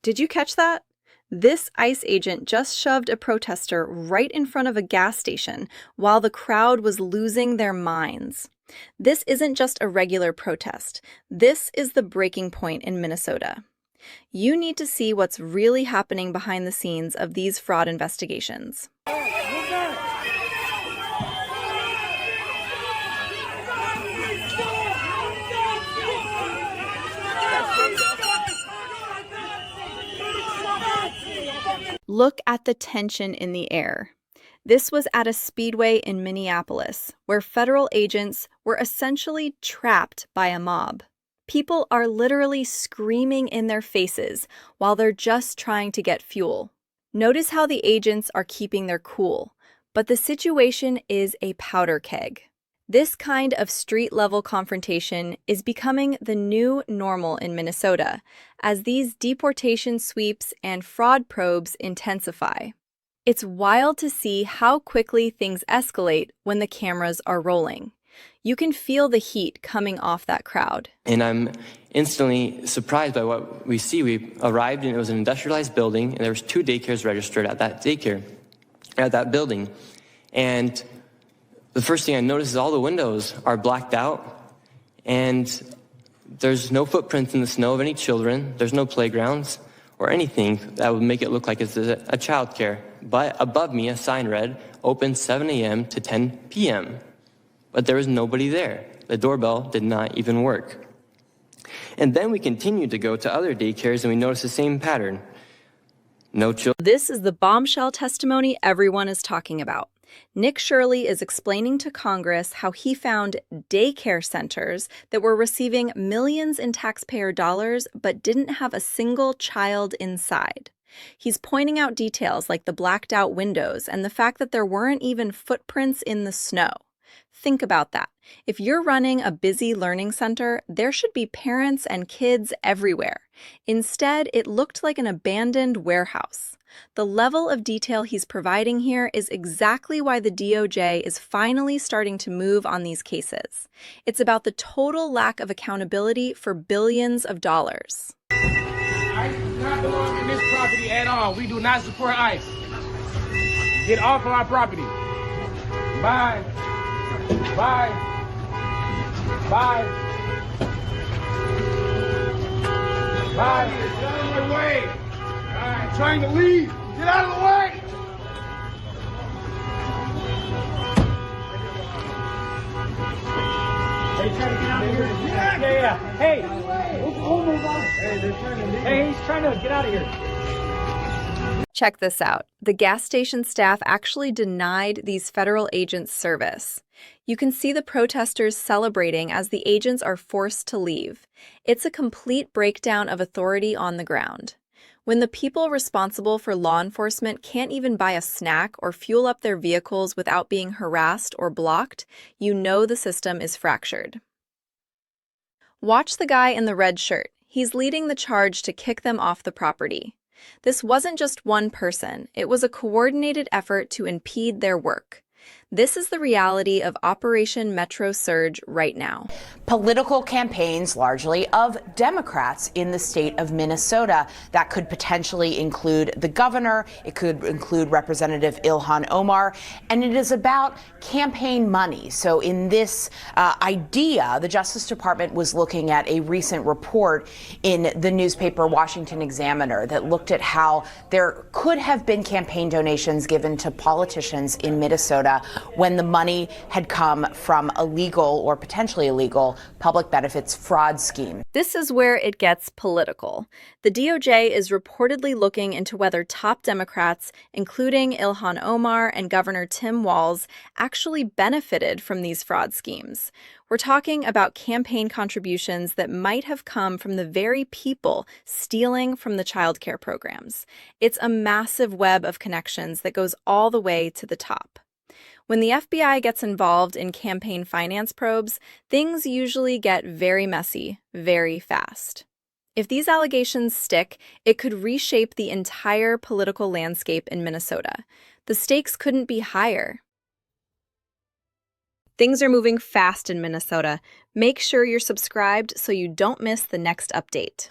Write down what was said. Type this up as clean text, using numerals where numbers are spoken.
Did you catch that? This ICE agent just shoved a protester right in front of a gas station while the crowd was losing their minds. This isn't just a regular protest. This is the breaking point in Minnesota. You need to see what's really happening behind the scenes of these fraud investigations. Look at the tension in the air. This was at a speedway in Minneapolis, where federal agents were essentially trapped by a mob. People are literally screaming in their faces while they're just trying to get fuel. Notice how the agents are keeping their cool, but the situation is a powder keg. This kind of street-level confrontation is becoming the new normal in Minnesota as these deportation sweeps and fraud probes intensify. It's wild to see how quickly things escalate when the cameras are rolling. You can feel the heat coming off that crowd. And I'm instantly surprised by what we see. We arrived and it was an industrialized building, and there was 2 daycares registered at that building. And the first thing I noticed is all the windows are blacked out, and there's no footprints in the snow of any children. There's no playgrounds or anything that would make it look like it's a child care. But above me, a sign read, open 7 a.m. to 10 p.m. But there was nobody there. The doorbell did not even work. And then we continued to go to other daycares, and we noticed the same pattern. No children. This is the bombshell testimony everyone is talking about. Nick Shirley is explaining to Congress how he found daycare centers that were receiving millions in taxpayer dollars but didn't have a single child inside. He's pointing out details like the blacked-out windows and the fact that there weren't even footprints in the snow. Think about that. If you're running a busy learning center, there should be parents and kids everywhere. Instead, it looked like an abandoned warehouse. The level of detail he's providing here is exactly why the DOJ is finally starting to move on these cases. It's about the total lack of accountability for billions of dollars. ICE does not belong in this property at all. We do not support ICE. Get off of our property. Bye. Bye. Bye. Bye. Get out of the way. I'm trying to leave. Get out of the way. Hey, trying to get out of here. Yeah. Hey. Hey, he's trying to get out of here. Check this out. The gas station staff actually denied these federal agents service. You can see the protesters celebrating as the agents are forced to leave. It's a complete breakdown of authority on the ground. When the people responsible for law enforcement can't even buy a snack or fuel up their vehicles without being harassed or blocked, you know the system is fractured. Watch the guy in the red shirt. He's leading the charge to kick them off the property. This wasn't just one person. It was a coordinated effort to impede their work. This is the reality of Operation Metro Surge right now. Political campaigns, largely of Democrats in the state of Minnesota. That could potentially include the governor. It could include Representative Ilhan Omar. And it is about campaign money. So in this idea, the Justice Department was looking at a recent report in the newspaper Washington Examiner that looked at how there could have been campaign donations given to politicians in Minnesota when the money had come from illegal or potentially illegal public benefits fraud scheme. This is where it gets political. The DOJ is reportedly looking into whether top Democrats, including Ilhan Omar and Governor Tim Walz, actually benefited from these fraud schemes. We're talking about campaign contributions that might have come from the very people stealing from the child care programs. It's a massive web of connections that goes all the way to the top. When the FBI gets involved in campaign finance probes, things usually get very messy, very fast. If these allegations stick, it could reshape the entire political landscape in Minnesota. The stakes couldn't be higher. Things are moving fast in Minnesota. Make sure you're subscribed so you don't miss the next update.